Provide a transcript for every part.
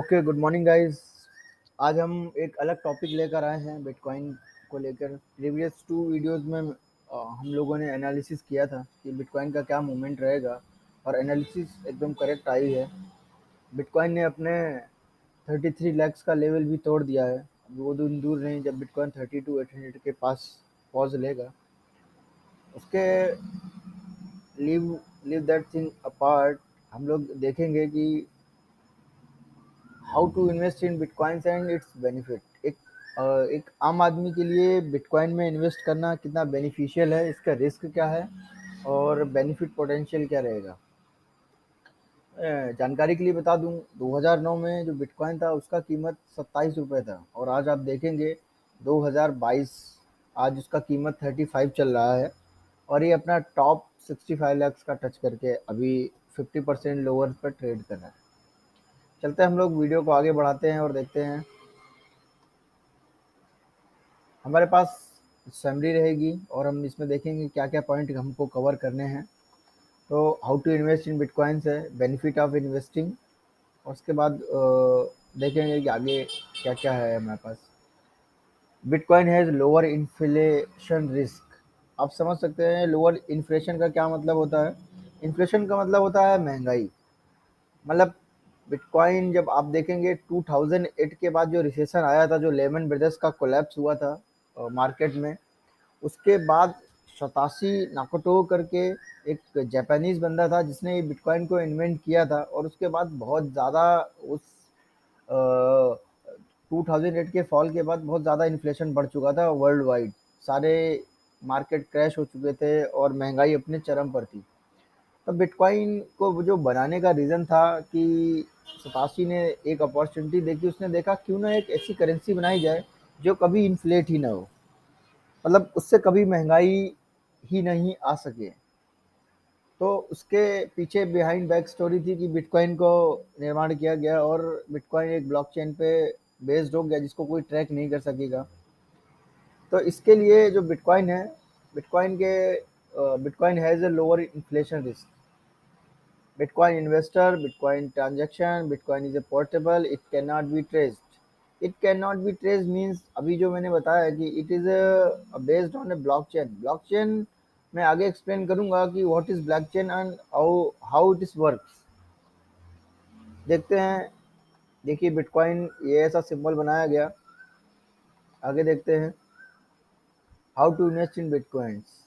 Okay, good morning guys. आज हम एक अलग टॉपिक लेकर आए हैं बिटकॉइन को लेकर। प्रीवियस टू वीडियोस में हम लोगों ने एनालिसिस किया था कि बिटकॉइन का क्या मूवमेंट रहेगा, और एनालिसिस एकदम करेक्ट आई है। बिटकॉइन ने अपने 33 लैक्स का लेवल भी तोड़ दिया है। अभी वो दिन दूर नहीं जब बिटकॉइन 32,800 के पास पहुंच लेगा। उसके leave leave that thing apart, हम लोग देखेंगे कि how to invest in bitcoins and its benefit. एक आम आदमी के लिए बिटकॉइन में इन्वेस्ट करना कितना बेनिफिशियल है, इसका रिस्क क्या है और बेनिफिट पोटेंशियल क्या रहेगा। जानकारी के लिए बता दूं, 2009 में जो बिटकॉइन था उसका कीमत 27 रुपये था, और आज आप देखेंगे 2022, आज उसका कीमत 35 चल रहा है। और ये अपना टॉप 65 लैक्स का टच करके अभी 50% लोअर पर ट्रेड कर रहा है। चलते हैं हम लोग वीडियो को आगे बढ़ाते हैं और देखते हैं। हमारे पास समरी रहेगी और हम इसमें देखेंगे क्या क्या पॉइंट हमको कवर करने हैं। तो how to invest in bitcoins है, बेनिफिट ऑफ इन्वेस्टिंग, और उसके बाद देखेंगे कि आगे क्या क्या है हमारे पास। Bitcoin has lower inflation risk. आप समझ सकते हैं लोअर इन्फ्लेशन का क्या मतलब होता है। इन्फ्लेशन का मतलब होता है महंगाई। मतलब बिटकॉइन जब आप देखेंगे 2008 के बाद जो रिसेशन आया था, जो लेमन ब्रदर्स का कोलैप्स हुआ था मार्केट में, उसके बाद शताशी नाकोटो करके एक जापानीज बंदा था जिसने ये बिटकॉइन को इन्वेंट किया था। और उसके बाद बहुत ज़्यादा उस 2008 के फॉल के बाद बहुत ज़्यादा इन्फ्लेशन बढ़ चुका था वर्ल्ड वाइड। सारे मार्केट क्रैश हो चुके थे और महंगाई अपने चरम पर थी। तब बिटकॉइन को जो बनाने का रीज़न था कि सताशी ने एक अपॉर्चुनिटी देखी। उसने देखा क्यों ना एक ऐसी करेंसी बनाई जाए जो कभी इन्फ्लेट ही ना हो, मतलब उससे कभी महंगाई ही नहीं आ सके। तो उसके पीछे बिहाइंड बैक स्टोरी थी कि बिटकॉइन को निर्माण किया गया, और बिटकॉइन एक ब्लॉकचेन पे बेस्ड हो गया जिसको कोई ट्रैक नहीं कर सकेगा। तो इसके लिए जो बिटकॉइन है, बिटकॉइन के bitcoin has a lower inflation risk. Bitcoin investor, Bitcoin transaction, Bitcoin is a portable, it cannot be traced. It cannot be traced means अभी जो मैंने बताया कि it is a based on a blockchain. Blockchain मैं आगे explain करूंगा कि what is blockchain and how it is works। देखते हैं। देखिए बिटकॉइन ये ऐसा सिंबल बनाया गया। आगे देखते हैं how to invest in bitcoins.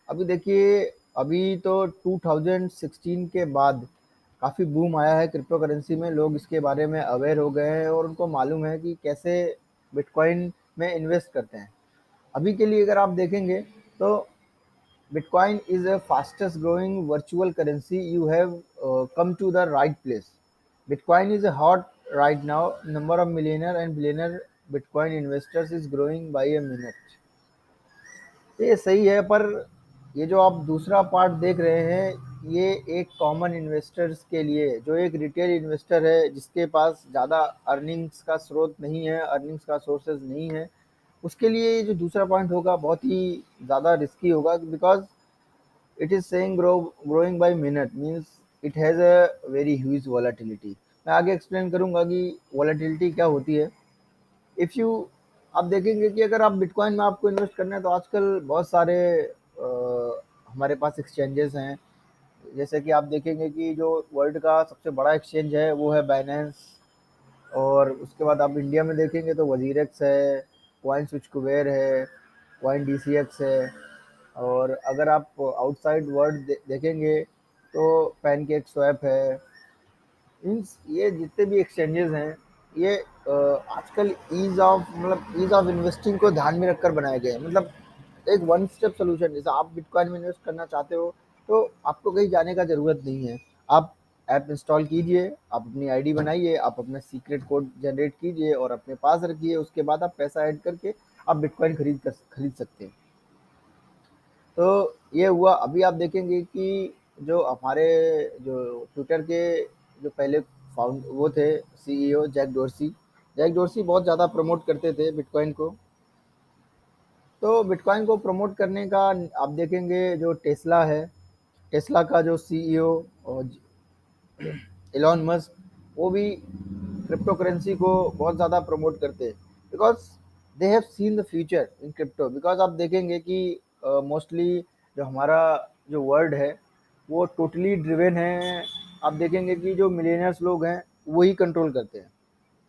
अभी देखिए, अभी तो 2016 के बाद काफ़ी बूम आया है क्रिप्टो करेंसी में। लोग इसके बारे में अवेयर हो गए हैं और उनको मालूम है कि कैसे बिटकॉइन में इन्वेस्ट करते हैं। अभी के लिए अगर आप देखेंगे तो bitcoin is a fastest growing virtual currency, you have come to the right place. Bitcoin is hot right now, number of millionaire and billionaire bitcoin investors is growing by a minute. ये सही है, पर ये जो आप दूसरा part देख रहे हैं, ये एक कॉमन इन्वेस्टर्स के लिए, जो एक रिटेल इन्वेस्टर है जिसके पास ज़्यादा अर्निंग्स का स्रोत नहीं है, अर्निंग्स का सोर्सेज नहीं है, उसके लिए ये जो दूसरा पॉइंट होगा बहुत ही ज़्यादा रिस्की होगा। Because it is saying growing by minute means it has a very huge volatility. मैं आगे एक्सप्लेन करूंगा कि वॉलेटिलिटी क्या होती है। इफ़ यू आप देखेंगे कि अगर आप बिटकॉइन में आपको इन्वेस्ट करना है तो आजकल बहुत सारे हमारे पास एक्सचेंजेस हैं। जैसे कि आप देखेंगे कि जो वर्ल्ड का सबसे बड़ा एक्सचेंज है वो है बाइनेंस। और उसके बाद आप इंडिया में देखेंगे तो वजीरेक्स है, कॉइन स्विच कुबेर है, कॉइन डीसीएक्स है। और अगर आप आउटसाइड वर्ल्ड देखेंगे तो पैनकेक स्वैप है। मीन्स ये जितने भी एक्सचेंजेस हैं, ये आजकल ईज ऑफ इन्वेस्टिंग को ध्यान में रखकर बनाए गए हैं। मतलब एक वन स्टेप सोल्यूशन। जैसे आप बिटकॉइन में इन्वेस्ट करना चाहते हो तो आपको कहीं जाने का ज़रूरत नहीं है। आप ऐप इंस्टॉल कीजिए, आप अपनी आईडी बनाइए, आप अपना सीक्रेट कोड जनरेट कीजिए और अपने पास रखिए। उसके बाद आप पैसा ऐड करके आप बिटकॉइन खरीद सकते हैं। तो ये हुआ। अभी आप देखेंगे कि जो हमारे जो ट्विटर के जो पहले फाउंड वो थे सीईओ जैक डोर्सी बहुत ज़्यादा प्रमोट करते थे बिटकॉइन को। तो बिटकॉइन को प्रमोट करने का आप देखेंगे जो टेस्ला है, टेस्ला का जो सीईओ एलोन मस्क, वो भी क्रिप्टो करेंसी को बहुत ज़्यादा प्रमोट करते हैं, because they have seen the future in crypto. Because आप देखेंगे कि मोस्टली जो हमारा जो वर्ल्ड है वो टोटली ड्रिवन है। आप देखेंगे कि जो मिलियनर्स लोग हैं वही कंट्रोल करते हैं,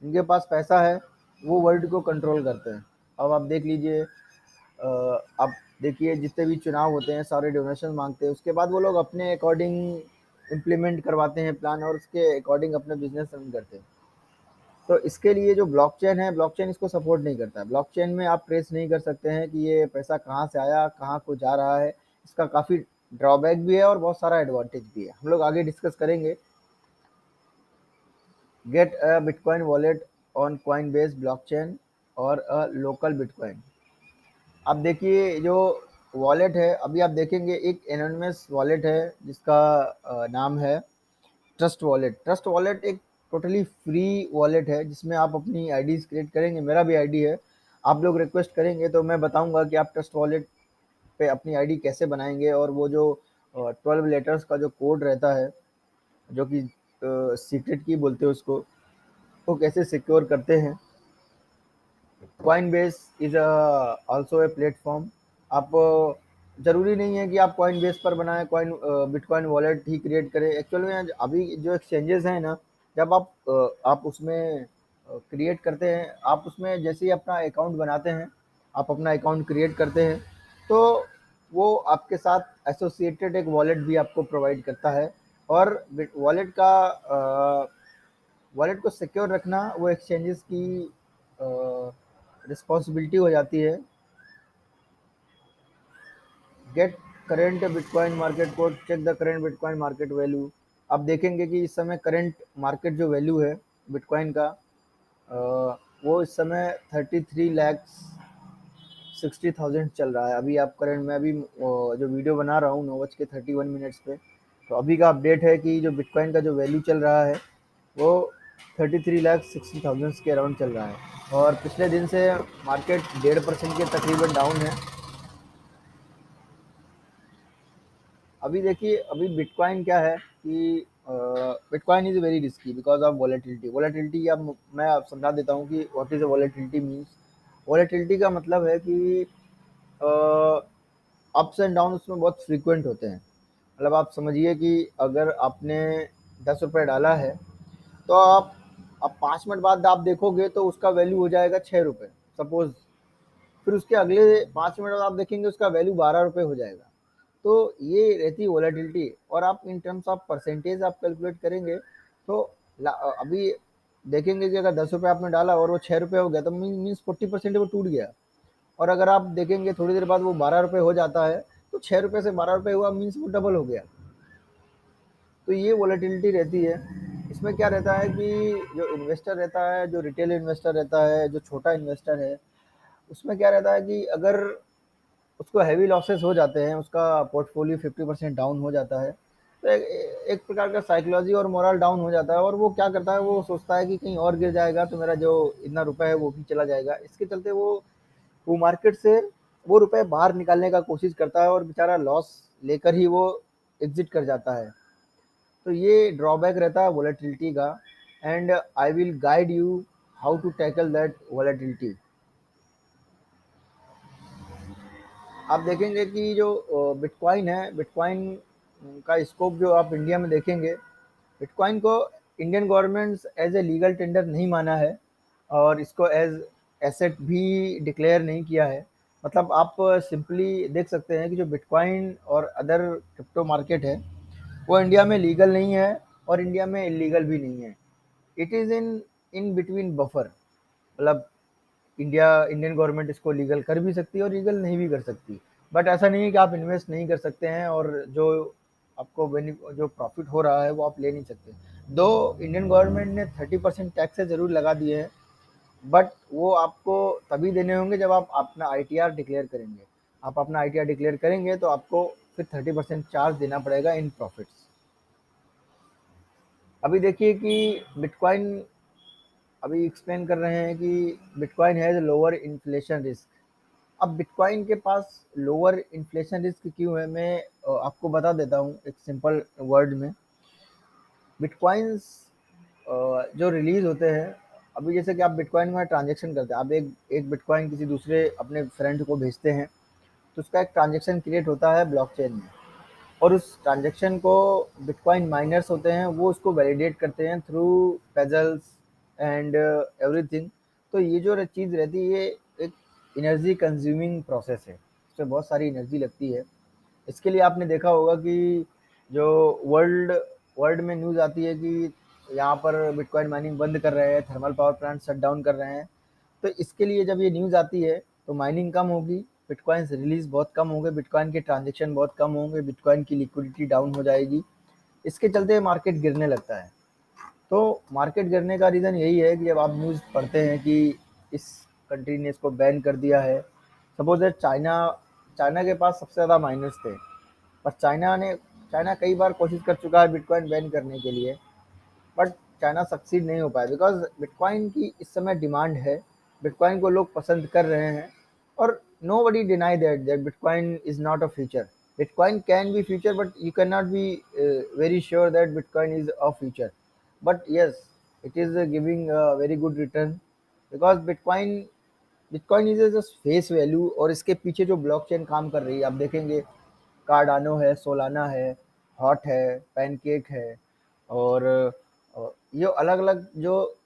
जिनके पास पैसा है वो वर्ल्ड को कंट्रोल करते हैं। अब आप देख लीजिए, आप देखिए जितने भी चुनाव होते हैं सारे डोनेशन मांगते हैं, उसके बाद वो लोग अपने अकॉर्डिंग इम्प्लीमेंट करवाते हैं प्लान और उसके अकॉर्डिंग अपने बिजनेस रन करते हैं। तो इसके लिए जो ब्लॉकचेन है, ब्लॉकचेन इसको सपोर्ट नहीं करता है। ब्लॉकचेन में आप ट्रेस नहीं कर सकते हैं कि ये पैसा कहाँ से आया, कहाँ को जा रहा है। इसका काफ़ी ड्रॉबैक भी है और बहुत सारा एडवांटेज भी है, हम लोग आगे डिस्कस करेंगे। Get a bitcoin wallet on coin base blockchain और अ लोकल बिटकॉइन। अब देखिए जो वॉलेट है, अभी आप देखेंगे एक एनोनिमस वॉलेट है जिसका नाम है ट्रस्ट वॉलेट। ट्रस्ट वॉलेट एक टोटली फ्री वॉलेट है जिसमें आप अपनी आईडीज क्रिएट करेंगे, मेरा भी आईडी है। आप लोग रिक्वेस्ट करेंगे तो मैं बताऊंगा कि आप ट्रस्ट वॉलेट पे अपनी आईडी कैसे बनाएंगे, और वो जो 12 लेटर्स का जो कोड रहता है, जो कि सीक्रेट की बोलते हैं उसको, वो कैसे सिक्योर करते हैं। Coinbase is also a platform. आप जरूरी नहीं है कि आप Coinbase पर बनाएं, बिटकॉइन वॉलेट ही क्रिएट करें। एक्चुअल में अभी जो एक्सचेंजेस हैं ना, जब आप उसमें क्रिएट करते हैं, आप उसमें जैसे ही अपना अकाउंट बनाते हैं, आप अपना अकाउंट क्रिएट करते हैं, तो वो आपके साथ एसोसिएटेड एक वॉलेट भी आपको प्रोवाइड करता है। और वॉलेट को सिक्योर रखना वो एक्सचेंजेस की रिस्पॉन्सिबिलिटी हो जाती है। Get current bitcoin market code, check the current bitcoin market value. आप देखेंगे कि इस समय करेंट मार्केट जो वैल्यू है बिटकॉइन का, वो इस समय 33,60,000 चल रहा है। अभी आप करंट में अभी जो वीडियो बना रहा हूँ 9:31 पे, तो अभी का अपडेट है कि जो बिटकॉइन का जो वैल्यू चल रहा है वो 33,60,000 के अराउंड चल रहा है। और पिछले दिन से मार्केट 1.5% के तकरीबन डाउन है। अभी देखिए, अभी बिटकॉइन क्या है कि bitcoin is very risky because of volatility. Volatility, अब मैं आप समझा देता हूँ कि what is volatility means. Volatility का मतलब है कि अप्स एंड डाउन उसमें बहुत फ्रीक्वेंट होते हैं। मतलब आप समझिए कि अगर आपने 10 रुपये डाला है, तो आप 5 मिनट बाद आप देखोगे तो उसका वैल्यू हो जाएगा 6 रुपये सपोज। फिर उसके अगले 5 मिनट बाद आप देखेंगे उसका वैल्यू 12 रुपये हो जाएगा। तो ये रहती है वॉलेटिलिटी। और आप इन टर्म्स ऑफ परसेंटेज आप कैलकुलेट करेंगे तो अभी देखेंगे कि अगर 10 रुपये आपने डाला और वो 6 रुपये हो गया, तो मीन्स 40% वो टूट गया। और अगर आप देखेंगे थोड़ी देर बाद वो 12 रुपये हो जाता है, तो 6 रुपये से 12 रुपये हुआ, मीन्स वो डबल हो गया। तो ये वॉलेटिलिटी रहती है। इसमें क्या रहता है कि जो इन्वेस्टर रहता है, जो रिटेल इन्वेस्टर रहता है, जो छोटा इन्वेस्टर है, उसमें क्या रहता है कि अगर उसको हैवी लॉसेस हो जाते हैं, उसका पोर्टफोलियो 50% डाउन हो जाता है, तो एक प्रकार का साइकोलॉजी और मोरल डाउन हो जाता है। और वो क्या करता है, वो सोचता है कि कहीं और गिर जाएगा तो मेरा जो इतना रुपया है वो भी चला जाएगा। इसके चलते वो मार्केट से वो रुपए बाहर निकालने का कोशिश करता है और बेचारा लॉस लेकर ही वो एग्जिट कर जाता है। तो ये ड्रॉबैक रहता है वॉलेटिलिटी का। And I will guide you how to tackle that volatility. आप देखेंगे कि जो बिटकॉइन है, बिटकॉइन का स्कोप जो आप इंडिया में देखेंगे, बिटकॉइन को Indian government as a legal tender नहीं माना है और इसको एज एसेट भी डिक्लेयर नहीं किया है। मतलब आप सिंपली देख सकते हैं कि जो बिटकॉइन और अदर क्रिप्टो मार्केट है वो इंडिया में लीगल नहीं है और इंडिया में इलीगल भी नहीं है। It is in in between buffer. मतलब इंडियन गवर्नमेंट इसको लीगल कर भी सकती है और लीगल नहीं भी कर सकती। बट ऐसा नहीं है कि आप इन्वेस्ट नहीं कर सकते हैं और जो आपको जो प्रॉफिट हो रहा है वो आप ले नहीं सकते। दो इंडियन गवर्नमेंट ने 30% टैक्स जरूर लगा दिए हैं, बट वो आपको तभी देने होंगे जब आप अपना आईटीआर डिक्लेयर करेंगे। आप अपना आईटीआर डिक्लेयर करेंगे तो आपको फिर 30% चार्ज देना पड़ेगा इन प्रॉफिट्स। अभी देखिए कि बिटकॉइन, अभी एक्सप्लेन कर रहे हैं कि bitcoin has lower inflation risk. अब बिटकॉइन के पास लोअर इन्फ्लेशन रिस्क क्यों है, मैं आपको बता देता हूँ एक सिंपल वर्ड में। बिटकॉइंस जो रिलीज़ होते हैं, अभी जैसे कि आप बिटकॉइन में ट्रांज़ैक्शन करते हैं, आप एक एक बिटकॉइन किसी दूसरे अपने फ्रेंड को भेजते हैं, तो उसका एक ट्रांज़ैक्शन क्रिएट होता है ब्लॉकचेन में। और उस ट्रांज़ैक्शन को बिटकॉइन माइनर्स होते हैं, वो उसको वैलिडेट करते हैं थ्रू पज़ल्स एंड एवरीथिंग। तो ये जो चीज़ रहती है, ये एक एनर्जी कंज्यूमिंग प्रोसेस है, इसमें बहुत सारी एनर्जी लगती है। इसके लिए आपने देखा होगा कि जो वर्ल्ड वर्ल्ड में न्यूज़ आती है कि यहाँ पर बिटकॉइन माइनिंग बंद कर रहे हैं, thermal power plant shut down कर रहे हैं। तो इसके लिए जब ये न्यूज़ आती है तो माइनिंग कम होगी, बिटकॉइंस रिलीज़ बहुत कम होंगे, बिटकॉइन के ट्रांजैक्शन बहुत कम होंगे, बिटकॉइन की लिक्विडिटी डाउन हो जाएगी। इसके चलते मार्केट गिरने लगता है। तो मार्केट गिरने का रीज़न यही है कि जब आप न्यूज़ पढ़ते हैं कि इस कंट्री ने इसको बैन कर दिया है। सपोज़ दैट चाइना चाइना के पास सबसे ज़्यादा माइनर्स थे, पर चाइना कई बार कोशिश कर चुका है बिटकॉइन बैन करने के लिए, बट चाइना सक्सीड नहीं हो पाया बिकॉज बिटकॉइन की इस समय डिमांड है, बिटकॉइन को लोग पसंद कर रहे हैं। और nobody deny that bitcoin is not a future. Bitcoin can be future but you can not be very sure that bitcoin is a future. But yes, it is giving very good return because bitcoin is just face value. और इसके पीछे जो blockchain काम कर रही है आप देखेंगे, कार्डानो है, सोलाना है, हॉट है, पैनकेक है, और ये अलग अलग जो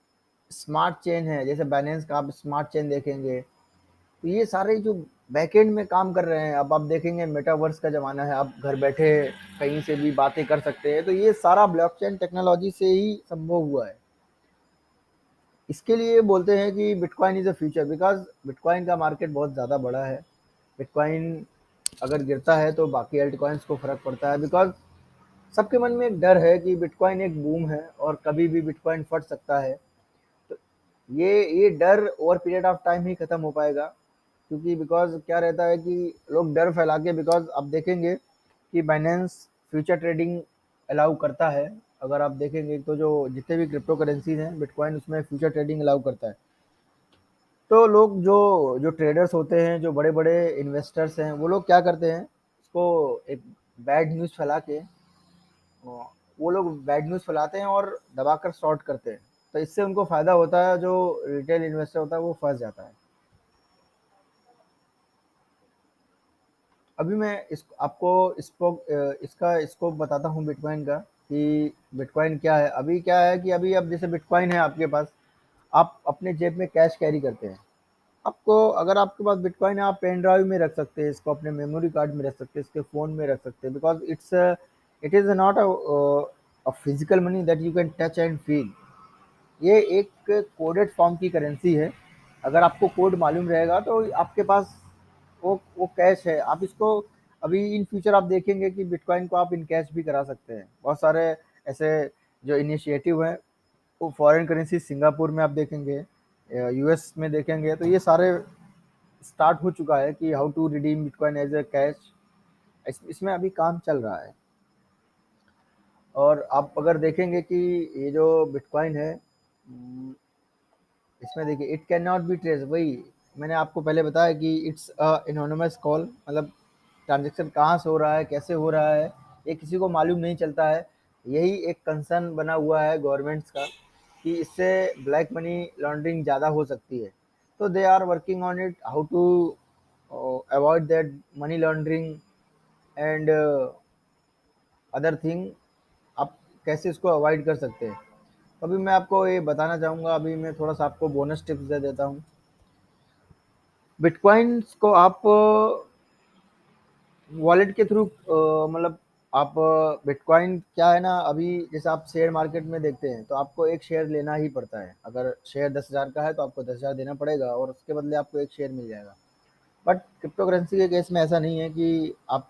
स्मार्ट चेन है, जैसे बाइनेंस का आप स्मार्ट चेन देखेंगे, तो ये सारे जो बैकएंड में काम कर रहे हैं। अब आप देखेंगे मेटावर्स का ज़माना है, आप घर बैठे कहीं से भी बातें कर सकते हैं, तो ये सारा ब्लॉकचेन टेक्नोलॉजी से ही संभव हुआ है। इसके लिए बोलते हैं कि bitcoin is a future because bitcoin का मार्केट बहुत ज़्यादा बड़ा है। बिटकॉइन अगर गिरता है तो बाकी अल्ट कॉइन्स को फ़र्क पड़ता है बिकॉज सबके मन में एक डर है कि बिटकॉइन एक बूम है और कभी भी बिटकॉइन फट सकता है। तो ये डर ओवर पीरियड ऑफ टाइम ही खत्म हो पाएगा, क्योंकि बिकॉज क्या रहता है कि लोग डर फैला के, बिकॉज आप देखेंगे कि बाइनेंस फ्यूचर ट्रेडिंग अलाउ करता है। अगर आप देखेंगे तो जो जितने भी क्रिप्टो करेंसीज हैं, बिटकॉइन उसमें फ्यूचर ट्रेडिंग अलाउ करता है। तो लोग जो जो ट्रेडर्स होते हैं, जो बड़े बड़े इन्वेस्टर्स हैं, वो लोग क्या करते हैं, इसको एक बैड न्यूज़ फैला के वो लोग बैड न्यूज़ फैलाते हैं और दबाकर शॉर्ट करते हैं। तो इससे उनको फ़ायदा होता है, जो रिटेल इन्वेस्टर होता है वो फंस जाता है। अभी मैं इस आपको इसका स्कोप बताता हूँ बिटकॉइन का, कि बिटकॉइन क्या है। अभी क्या है कि अभी अब जैसे बिटकॉइन है आपके पास, आप अपने जेब में कैश कैरी करते हैं। आपको अगर आपके पास बिटकॉइन है, आप पेन ड्राइव में रख सकते हैं, इसको अपने मेमोरी कार्ड में रख सकते हैं, इसके फ़ोन में रख सकते हैं, because it is not a physical money that you can touch and feel. ये एक कोडेड फॉर्म की करेंसी है। अगर आपको कोड मालूम रहेगा तो आपके पास वो कैश है। आप इसको अभी इन फ्यूचर आप देखेंगे कि बिटकॉइन को आप इन कैश भी करा सकते हैं। बहुत सारे ऐसे जो इनिशिएटिव हैं, वो फॉरेन करेंसी सिंगापुर में आप देखेंगे, यूएस में देखेंगे, तो ये सारे स्टार्ट हो चुका है कि how to redeem bitcoin as a cash. इसमें अभी काम चल रहा है। और आप अगर देखेंगे कि ये जो बिटकॉइन है, इसमें देखिए it can not B trace. वही मैंने आपको पहले बताया कि इट्स अ एनोनिमस कॉल, मतलब ट्रांजेक्शन कहाँ से हो रहा है, कैसे हो रहा है, ये किसी को मालूम नहीं चलता है। यही एक कंसर्न बना हुआ है गवर्नमेंट्स का कि इससे ब्लैक मनी लॉन्ड्रिंग ज़्यादा हो सकती है। तो they are working on it, how to avoid that money laundering and other thing. आप कैसे इसको अवॉइड कर सकते हैं। अभी मैं आपको ये बताना चाहूँगा, अभी मैं थोड़ा सा आपको बोनस टिप्स दे देता हूँ। बिटकॉइन्स को आप वॉलेट के थ्रू, मतलब आप बिटकॉइन क्या है ना, अभी जैसे आप शेयर मार्केट में देखते हैं तो आपको एक शेयर लेना ही पड़ता है। अगर शेयर 10,000 का है तो आपको 10,000 देना पड़ेगा और उसके बदले आपको एक शेयर मिल जाएगा। बट क्रिप्टो करेंसी के केस में ऐसा नहीं है कि आप,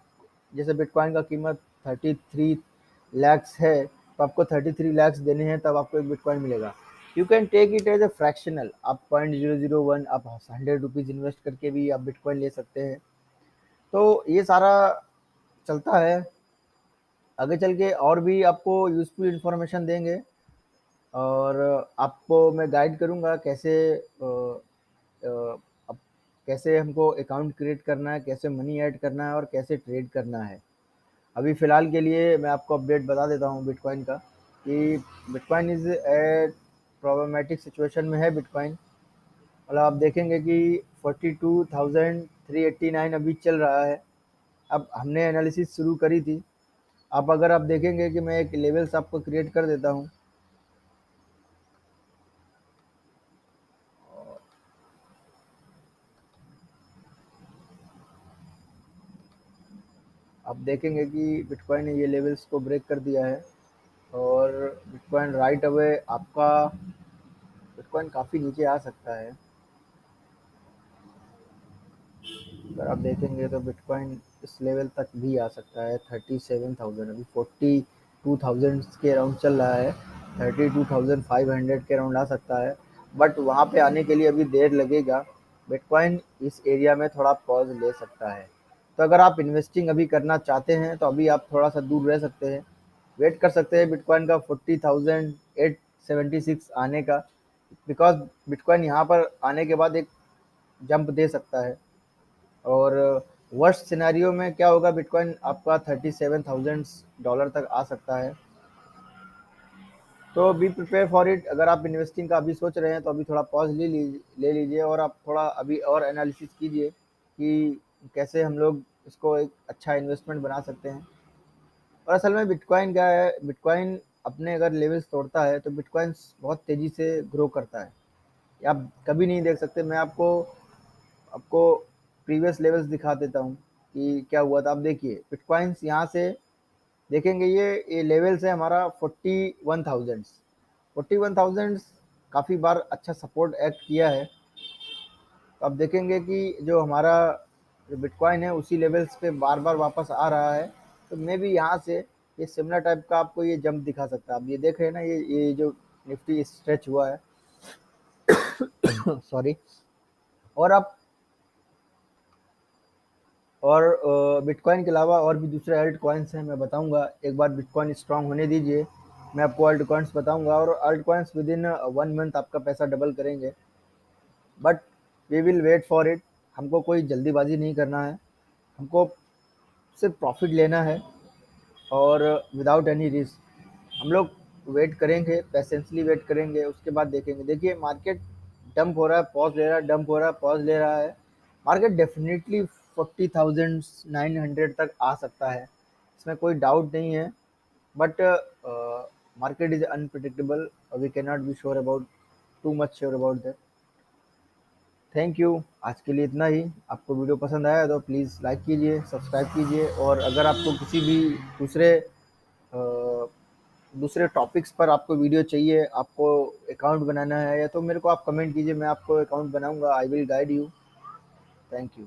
जैसे बिटकॉइन का कीमत 33 लैक्स है, तो आपको 33 लैक्स देने हैं तब आपको एक बिटकॉइन मिलेगा। You can take it as a fractional, आप 0.001, आप 100 रुपीज़ इन्वेस्ट करके भी आप बिटकॉइन ले सकते हैं। तो ये सारा चलता है। आगे चल के और भी आपको यूज़फुल इन्फॉर्मेशन देंगे, और आपको मैं गाइड करूँगा कैसे अब कैसे हमको अकाउंट क्रिएट करना है, कैसे मनी ऐड करना है और कैसे ट्रेड करना है। अभी फ़िलहाल के लिए मैं आपको अपडेट बता देता हूँ बिटकॉइन का। कि bitcoin is a problematic situation में है बिटकॉइन। मतलब आप देखेंगे कि 42,389 अभी चल रहा है। अब हमने एनालिसिस शुरू करी थी। अब अगर आप देखेंगे कि मैं एक लेवल्स आपको क्रिएट कर देता हूँ। आप देखेंगे कि बिटकॉइन ने ये लेवल्स को ब्रेक कर दिया है और बिटकॉइन राइट अवे आपका बिटकॉइन काफ़ी नीचे आ सकता है। अगर आप देखेंगे तो बिटकॉइन इस लेवल तक भी आ सकता है 37,000। अभी 42,000 के अराउंड चल रहा है। 32,500 के अराउंड आ सकता है, बट वहाँ पे आने के लिए अभी देर लगेगा। बिटकॉइन इस एरिया में थोड़ा पॉज ले सकता है। तो अगर आप इन्वेस्टिंग अभी करना चाहते हैं तो अभी आप थोड़ा सा दूर रह सकते हैं, वेट कर सकते हैं बिटकॉइन का 40,876 आने का। बिकॉज बिटकॉइन यहाँ पर आने के बाद एक जंप दे सकता है। और वर्स्ट सिनेरियो में क्या होगा, बिटकॉइन आपका $37,000 तक आ सकता है। तो बी प्रिपेयर फॉर इट। अगर आप इन्वेस्टिंग का अभी सोच रहे हैं तो अभी थोड़ा पॉज ले लीजिए और आप थोड़ा अभी और एनालिसिस कीजिए कि कैसे हम लोग इसको एक अच्छा इन्वेस्टमेंट बना सकते हैं। और असल में बिटकॉइन क्या है, बिटकॉइन अपने अगर लेवल्स तोड़ता है तो बिटकॉइन बहुत तेज़ी से ग्रो करता है। ये आप कभी नहीं देख सकते। मैं आपको आपको प्रीवियस लेवल्स दिखा देता हूँ कि क्या हुआ था। आप देखिए बिटकॉइंस यहाँ से देखेंगे, ये लेवल्स है हमारा 41,000। 41,000 काफ़ी बार अच्छा सपोर्ट एक्ट किया है। तो आप देखेंगे कि जो हमारा जो बिटकॉइन है उसी लेवल्स पे बार बार वापस आ रहा है। तो मे भी यहाँ से ये सिमिलर टाइप का आपको ये जंप दिखा सकता है। आप ये देख रहे हैं ना, ये जो निफ्टी स्ट्रेच हुआ है सॉरी। और आप और बिटकॉइन के अलावा और भी दूसरे अल्ट कॉइन्स हैं, मैं बताऊंगा। एक बार बिटकॉइन स्ट्रांग होने दीजिए, मैं आपको अल्ट कॉइन्स बताऊंगा। और alt coins within 1 month आपका पैसा डबल करेंगे, but we will wait for it. हमको कोई जल्दीबाजी नहीं करना है, हमको सिर्फ प्रॉफिट लेना है और विदाउट एनी रिस्क हम लोग वेट करेंगे, पेशेंसली वेट करेंगे, उसके बाद देखेंगे। देखिए मार्केट डंप हो रहा है, पॉज ले रहा है, डंप हो रहा है, पॉज ले रहा है। मार्केट डेफिनेटली 40,900 तक आ सकता है, इसमें कोई डाउट नहीं है। But market is unpredictable, we can not be sure about too much sure about that. Thank you. आज के लिए इतना ही। आपको वीडियो पसंद आया तो प्लीज़ लाइक कीजिए, सब्सक्राइब कीजिए। और अगर आपको किसी भी दूसरे दूसरे टॉपिक्स पर आपको वीडियो चाहिए, आपको अकाउंट बनाना है, या तो मेरे को आप कमेंट कीजिए, मैं आपको अकाउंट बनाऊंगा। आई will guide you. Thank you.